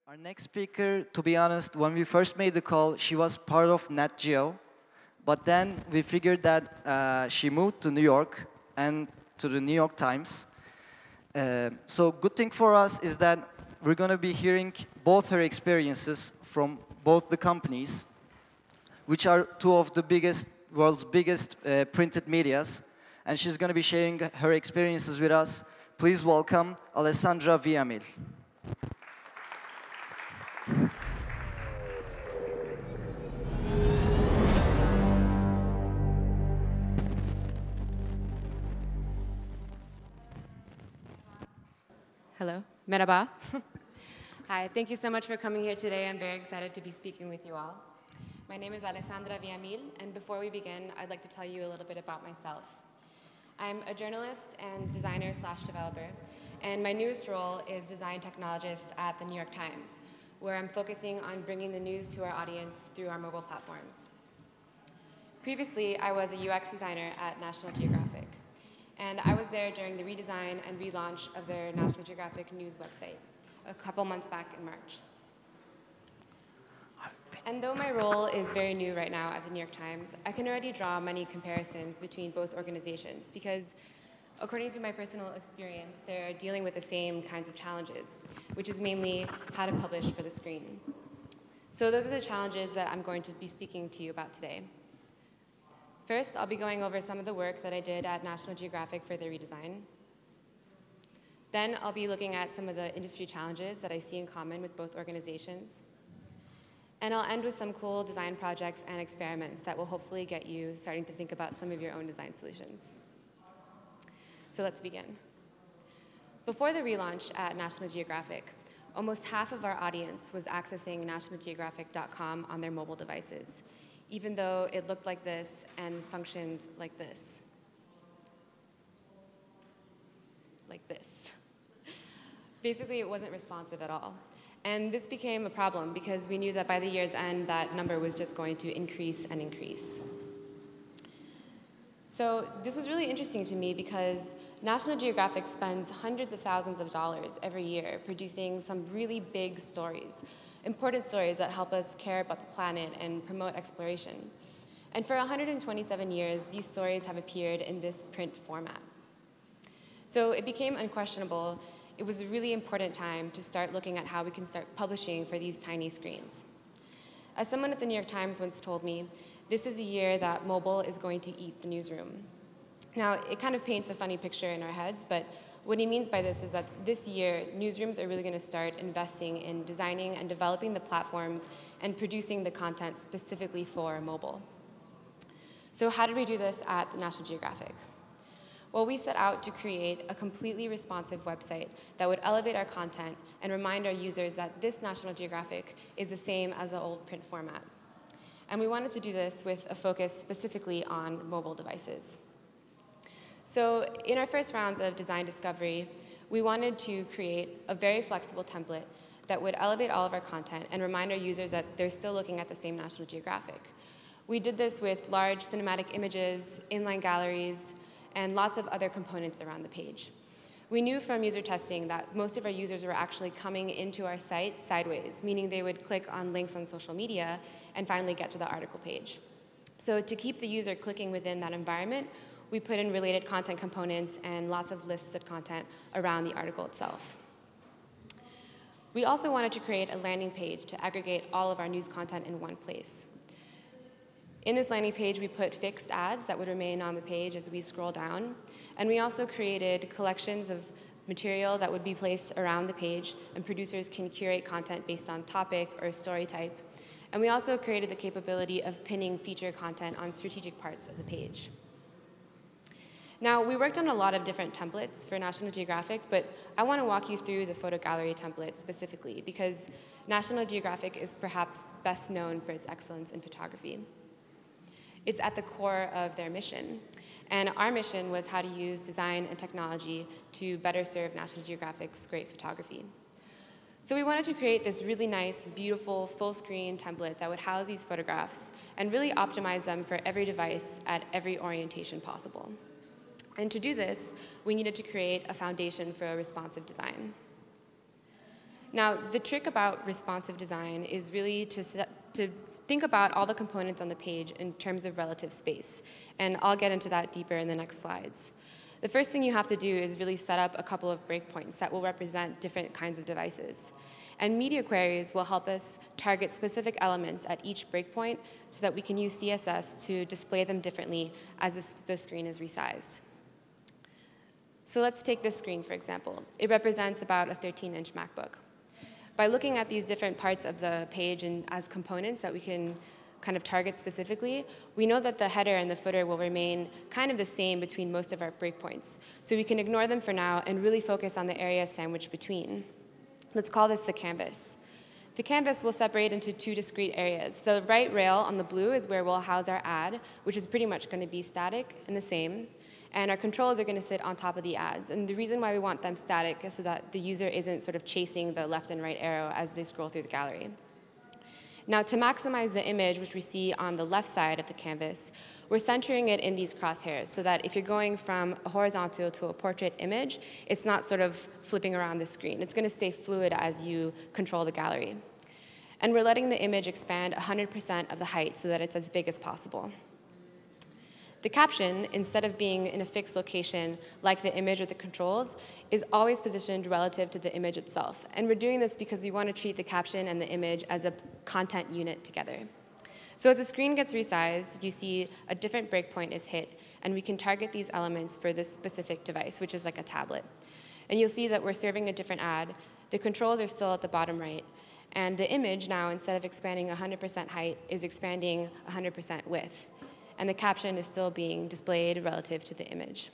Our next speaker, to be honest, when we first made the call, she was part of Nat Geo. But then we figured that she moved to New York and to the New York Times. So good thing for us is that we're going to be hearing both her experiences from both the companies, which are two of the world's biggest printed medias. And she's going to be sharing her experiences with us. Please welcome Alessandra Villaamil. Hello, merhaba. Hi, thank you so much for coming here today. I'm very excited to be speaking with you all. My name is Alessandra Villaamil, and before we begin, I'd like to tell you a little bit about myself. I'm a journalist and designer/developer, and my newest role is design technologist at the New York Times, where I'm focusing on bringing the news to our audience through our mobile platforms. Previously, I was a UX designer at National Geographic. And I was there during the redesign and relaunch of their National Geographic News website a couple months back in March. And though my role is very new right now at the New York Times, I can already draw many comparisons between both organizations because, according to my personal experience, they're dealing with the same kinds of challenges, which is mainly how to publish for the screen. So those are the challenges that I'm going to be speaking to you about today. First, I'll be going over some of the work that I did at National Geographic for their redesign. Then I'll be looking at some of the industry challenges that I see in common with both organizations. And I'll end with some cool design projects and experiments that will hopefully get you starting to think about some of your own design solutions. So let's begin. Before the relaunch at National Geographic, almost half of our audience was accessing nationalgeographic.com on their mobile devices, even though it looked like this and functioned like this. Like this. Basically, it wasn't responsive at all. And this became a problem because we knew that by the year's end, that number was just going to increase and increase. So this was really interesting to me because National Geographic spends hundreds of thousands of dollars every year producing some really big stories, important stories that help us care about the planet and promote exploration. And for 127 years, these stories have appeared in this print format. So it became unquestionable. It was a really important time to start looking at how we can start publishing for these tiny screens. As someone at the New York Times once told me, this is the year that mobile is going to eat the newsroom. Now, it kind of paints a funny picture in our heads, but what he means by this is that this year, newsrooms are really going to start investing in designing and developing the platforms and producing the content specifically for mobile. So how did we do this at the National Geographic? Well, we set out to create a completely responsive website that would elevate our content and remind our users that this National Geographic is the same as the old print format. And we wanted to do this with a focus specifically on mobile devices. So in our first rounds of design discovery, we wanted to create a very flexible template that would elevate all of our content and remind our users that they're still looking at the same National Geographic. We did this with large cinematic images, inline galleries, and lots of other components around the page. We knew from user testing that most of our users were actually coming into our site sideways, meaning they would click on links on social media and finally get to the article page. So to keep the user clicking within that environment, we put in related content components and lots of lists of content around the article itself. We also wanted to create a landing page to aggregate all of our news content in one place. In this landing page, we put fixed ads that would remain on the page as we scroll down. And we also created collections of material that would be placed around the page, and producers can curate content based on topic or story type. And we also created the capability of pinning feature content on strategic parts of the page. Now, we worked on a lot of different templates for National Geographic, but I want to walk you through the photo gallery template specifically, because National Geographic is perhaps best known for its excellence in photography. It's at the core of their mission. And our mission was how to use design and technology to better serve National Geographic's great photography. So we wanted to create this really nice, beautiful, full-screen template that would house these photographs and really optimize them for every device at every orientation possible. And to do this, we needed to create a foundation for a responsive design. Now, the trick about responsive design is really to think about all the components on the page in terms of relative space. And I'll get into that deeper in the next slides. The first thing you have to do is really set up a couple of breakpoints that will represent different kinds of devices. And media queries will help us target specific elements at each breakpoint so that we can use CSS to display them differently as the screen is resized. So let's take this screen, for example. It represents about a 13-inch MacBook. By looking at these different parts of the page and as components that we can kind of target specifically, we know that the header and the footer will remain kind of the same between most of our breakpoints. So we can ignore them for now and really focus on the area sandwiched between. Let's call this the canvas. The canvas will separate into two discrete areas. The right rail on the blue is where we'll house our ad, which is pretty much going to be static and the same. And our controls are going to sit on top of the ads. And the reason why we want them static is so that the user isn't sort of chasing the left and right arrow as they scroll through the gallery. Now, to maximize the image, which we see on the left side of the canvas, we're centering it in these crosshairs so that if you're going from a horizontal to a portrait image, it's not sort of flipping around the screen. It's going to stay fluid as you control the gallery. And we're letting the image expand 100% of the height so that it's as big as possible. The caption, instead of being in a fixed location like the image or the controls, is always positioned relative to the image itself. And we're doing this because we want to treat the caption and the image as a content unit together. So as the screen gets resized, you see a different breakpoint is hit, and we can target these elements for this specific device, which is like a tablet. And you'll see that we're serving a different ad. The controls are still at the bottom right. And the image now, instead of expanding 100% height, is expanding 100% width. And the caption is still being displayed relative to the image.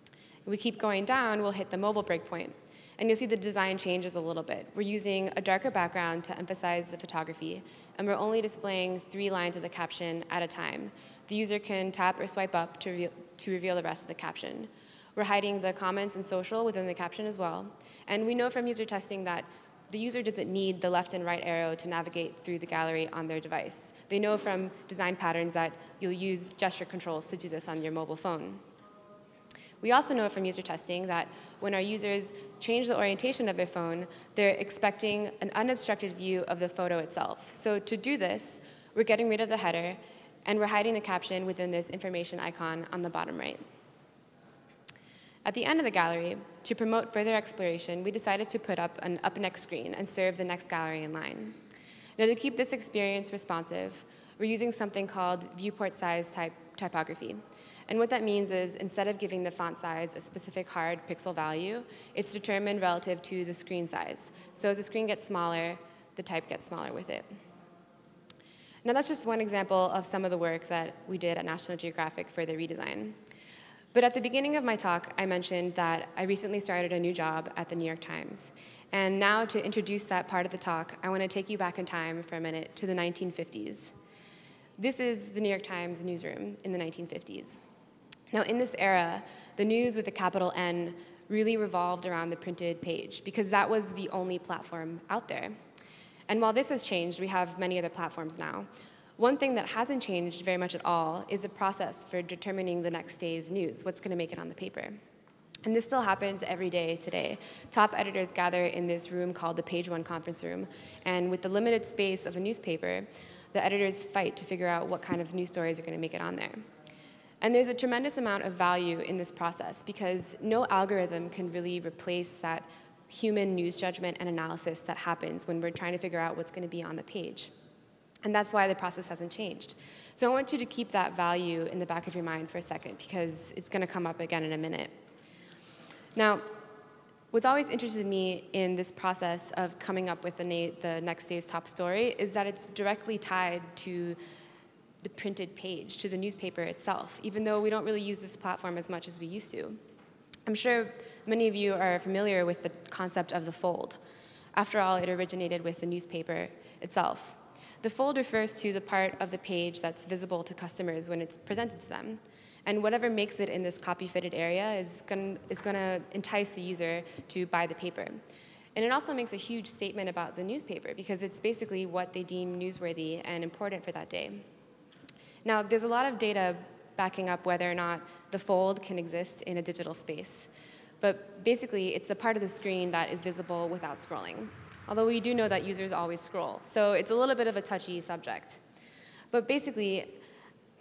If we keep going down, we'll hit the mobile breakpoint. And you'll see the design changes a little bit. We're using a darker background to emphasize the photography, and we're only displaying 3 lines of the caption at a time. The user can tap or swipe up to reveal the rest of the caption. We're hiding the comments and social within the caption as well. And we know from user testing that the user doesn't need the left and right arrow to navigate through the gallery on their device. They know from design patterns that you'll use gesture controls to do this on your mobile phone. We also know from user testing that when our users change the orientation of their phone, they're expecting an unobstructed view of the photo itself. So to do this, we're getting rid of the header, and we're hiding the caption within this information icon on the bottom right. At the end of the gallery, to promote further exploration, we decided to put up an up next screen and serve the next gallery in line. Now, to keep this experience responsive, we're using something called viewport size typography. And what that means is instead of giving the font size a specific hard pixel value, it's determined relative to the screen size. So as the screen gets smaller, the type gets smaller with it. Now, that's just one example of some of the work that we did at National Geographic for the redesign. But at the beginning of my talk, I mentioned that I recently started a new job at the New York Times. And now to introduce that part of the talk, I want to take you back in time for a minute to the 1950s. This is the New York Times newsroom in the 1950s. Now, in this era, the news with a capital N really revolved around the printed page because that was the only platform out there. And while this has changed, we have many other platforms now. One thing that hasn't changed very much at all is the process for determining the next day's news, what's going to make it on the paper. And this still happens every day today. Top editors gather in this room called the Page One conference room, and with the limited space of a newspaper, the editors fight to figure out what kind of news stories are going to make it on there. And there's a tremendous amount of value in this process because no algorithm can really replace that human news judgment and analysis that happens when we're trying to figure out what's going to be on the page. And that's why the process hasn't changed. So I want you to keep that value in the back of your mind for a second because it's going to come up again in a minute. Now, what's always interested me in this process of coming up with the next day's top story is that it's directly tied to the printed page, to the newspaper itself, even though we don't really use this platform as much as we used to. I'm sure many of you are familiar with the concept of the fold. After all, it originated with the newspaper itself. The fold refers to the part of the page that's visible to customers when it's presented to them. And whatever makes it in this copy-fitted area is going to entice the user to buy the paper. And it also makes a huge statement about the newspaper because it's basically what they deem newsworthy and important for that day. Now, there's a lot of data backing up whether or not the fold can exist in a digital space. But basically, it's the part of the screen that is visible without scrolling. although we do know that users always scroll. So it's a little bit of a touchy subject. But basically,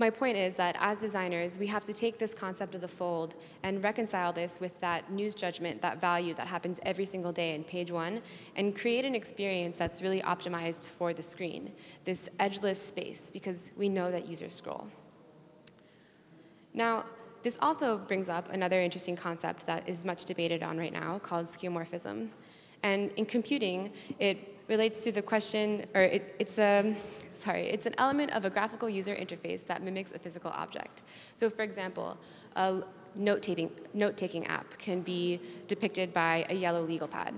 my point is that as designers, we have to take this concept of the fold and reconcile this with that news judgment, that value that happens every single day in page one, and create an experience that's really optimized for the screen, this edgeless space, because we know that users scroll. Now, this also brings up another interesting concept that is much debated on right now called skeuomorphism. And in computing, it relates to the question, or it's an element of a graphical user interface that mimics a physical object. So for example, a note-taking app can be depicted by a yellow legal pad.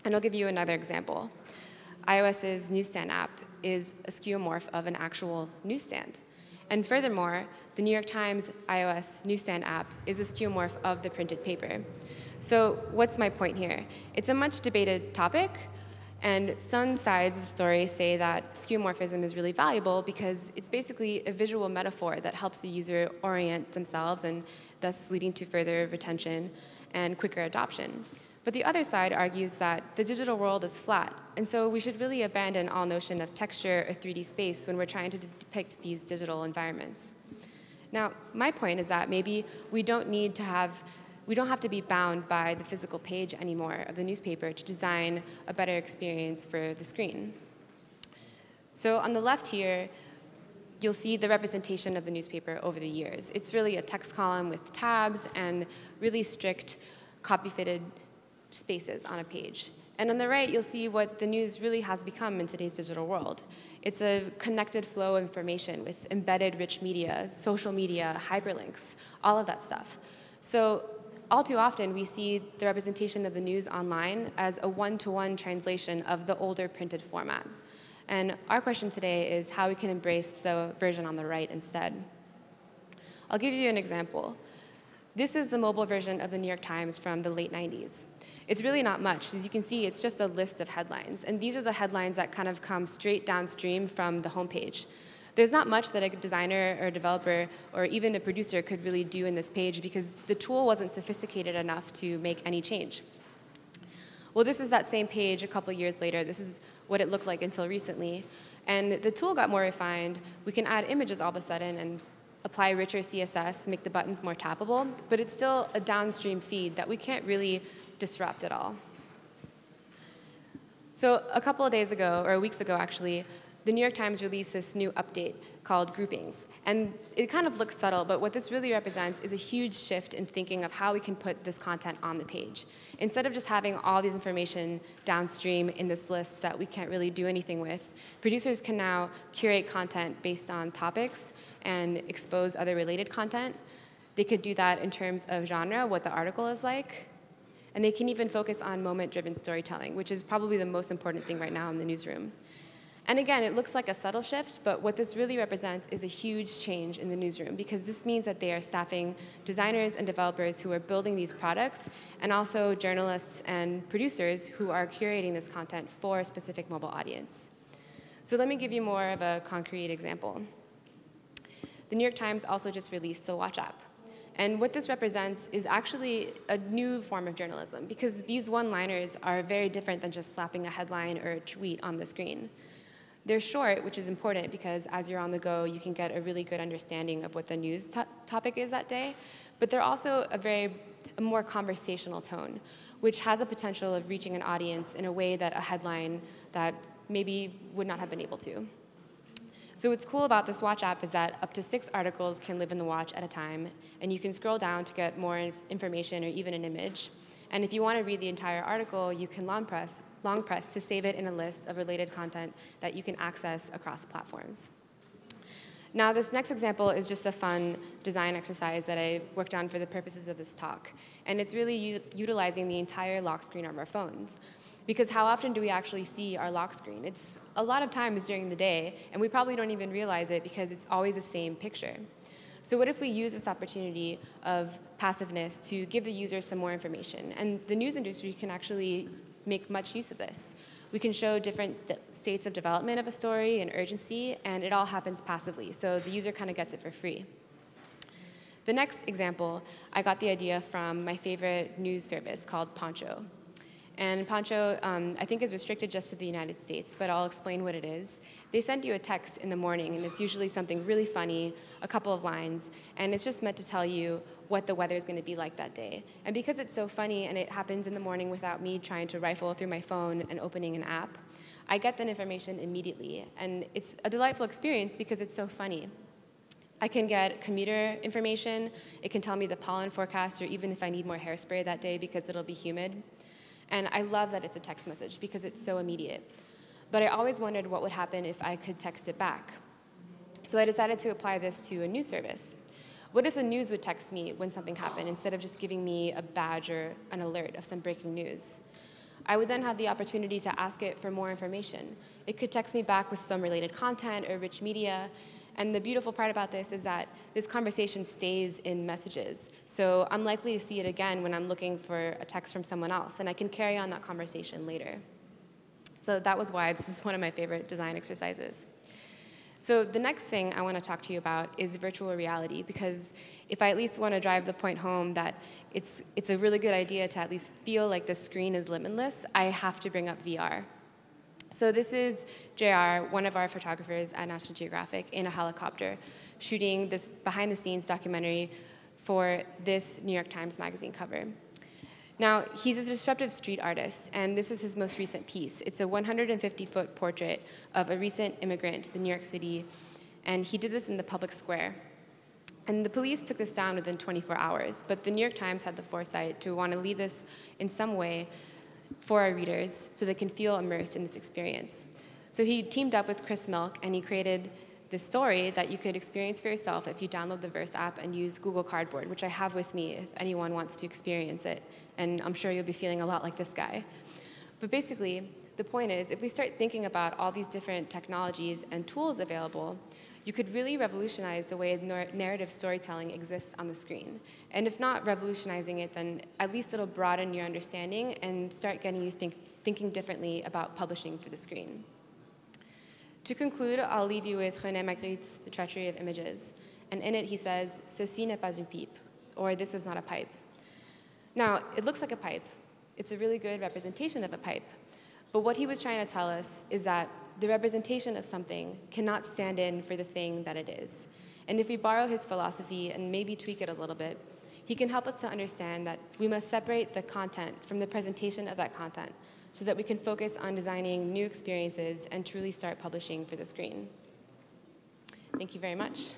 And I'll give you another example. iOS's newsstand app is a skeuomorph of an actual newsstand. And furthermore, the New York Times iOS newsstand app is a skeuomorph of the printed paper. So what's my point here? It's a much debated topic, and some sides of the story say that skeuomorphism is really valuable because it's basically a visual metaphor that helps the user orient themselves and thus leading to further retention and quicker adoption. But the other side argues that the digital world is flat, and so we should really abandon all notion of texture or 3D space when we're trying to depict these digital environments. Now, my point is that maybe we don't have to be bound by the physical page anymore of the newspaper to design a better experience for the screen. So on the left here, you'll see the representation of the newspaper over the years. It's really a text column with tabs and really strict copy-fitted spaces on a page. And on the right, you'll see what the news really has become in today's digital world. It's a connected flow of information with embedded rich media, social media, hyperlinks, all of that stuff. So all too often, we see the representation of the news online as a one-to-one translation of the older printed format. And our question today is how we can embrace the version on the right instead. I'll give you an example. This is the mobile version of the New York Times from the late 90s. It's really not much. As you can see, it's just a list of headlines. And these are the headlines that kind of come straight downstream from the homepage. There's not much that a designer or a developer or even a producer could really do in this page because the tool wasn't sophisticated enough to make any change. Well, this is that same page a couple years later. This is what it looked like until recently. And the tool got more refined. We can add images all of a sudden and apply richer CSS, make the buttons more tappable, but it's still a downstream feed that we can't really disrupt at all. So a couple of days ago, or weeks ago actually, the New York Times released this new update called Groupings. And it kind of looks subtle, but what this really represents is a huge shift in thinking of how we can put this content on the page. Instead of just having all these information downstream in this list that we can't really do anything with, producers can now curate content based on topics and expose other related content. They could do that in terms of genre, what the article is like. And they can even focus on moment-driven storytelling, which is probably the most important thing right now in the newsroom. And again, it looks like a subtle shift, but what this really represents is a huge change in the newsroom because this means that they are staffing designers and developers who are building these products and also journalists and producers who are curating this content for a specific mobile audience. So let me give you more of a concrete example. The New York Times also just released the Watch app. And what this represents is actually a new form of journalism because these one-liners are very different than just slapping a headline or a tweet on the screen. They're short, which is important because as you're on the go, you can get a really good understanding of what the news topic is that day. But they're also a more conversational tone, which has a potential of reaching an audience in a way that a headline that maybe would not have been able to. So what's cool about this Watch app is that up to 6 articles can live in the Watch at a time, and you can scroll down to get more information or even an image. And if you want to read the entire article, you can long press to save it in a list of related content that you can access across platforms. Now, this next example is just a fun design exercise that I worked on for the purposes of this talk. And it's really utilizing the entire lock screen of our phones. Because how often do we actually see our lock screen? It's a lot of times during the day, and we probably don't even realize it because it's always the same picture. So what if we use this opportunity of passiveness to give the user some more information? And the news industry can actually make much use of this. We can show different states of development of a story and urgency, and it all happens passively, so the user kind of gets it for free. The next example, I got the idea from my favorite news service called Poncho. And Poncho, I think, is restricted just to the United States, but I'll explain what it is. They send you a text in the morning, and it's usually something really funny, a couple of lines, and it's just meant to tell you what the weather is going to be like that day. And because it's so funny and it happens in the morning without me trying to rifle through my phone and opening an app, I get that information immediately. And it's a delightful experience because it's so funny. I can get commuter information. It can tell me the pollen forecast, or even if I need more hairspray that day because it'll be humid. And I love that it's a text message because it's so immediate. But I always wondered what would happen if I could text it back. So I decided to apply this to a news service. What if the news would text me when something happened instead of just giving me a badge or an alert of some breaking news? I would then have the opportunity to ask it for more information. It could text me back with some related content or rich media. And the beautiful part about this is that this conversation stays in messages. So I'm likely to see it again when I'm looking for a text from someone else, and I can carry on that conversation later. So that was why this is one of my favorite design exercises. So the next thing I want to talk to you about is virtual reality, because if I at least want to drive the point home that it's a really good idea to at least feel like the screen is limitless, I have to bring up VR. So this is JR, one of our photographers at National Geographic, in a helicopter, shooting this behind-the-scenes documentary for this New York Times Magazine cover. Now, he's a disruptive street artist, and this is his most recent piece. It's a 150-foot portrait of a recent immigrant to New York City, and he did this in the public square. And the police took this down within 24 hours, but the New York Times had the foresight to want to leave this in some way for our readers so they can feel immersed in this experience. So he teamed up with Chris Milk, and he created this story that you could experience for yourself if you download the Verse app and use Google Cardboard, which I have with me if anyone wants to experience it. And I'm sure you'll be feeling a lot like this guy. But basically, the point is, if we start thinking about all these different technologies and tools available, you could really revolutionize the way narrative storytelling exists on the screen. And if not revolutionizing it, then at least it'll broaden your understanding and start getting you thinking differently about publishing for the screen. To conclude, I'll leave you with René Magritte's The Treachery of Images. And in it, he says, "Ceci n'est pas une pipe," or "This is not a pipe." Now, it looks like a pipe. It's a really good representation of a pipe. But what he was trying to tell us is that the representation of something cannot stand in for the thing that it is. And if we borrow his philosophy and maybe tweak it a little bit, he can help us to understand that we must separate the content from the presentation of that content so that we can focus on designing new experiences and truly start publishing for the screen. Thank you very much.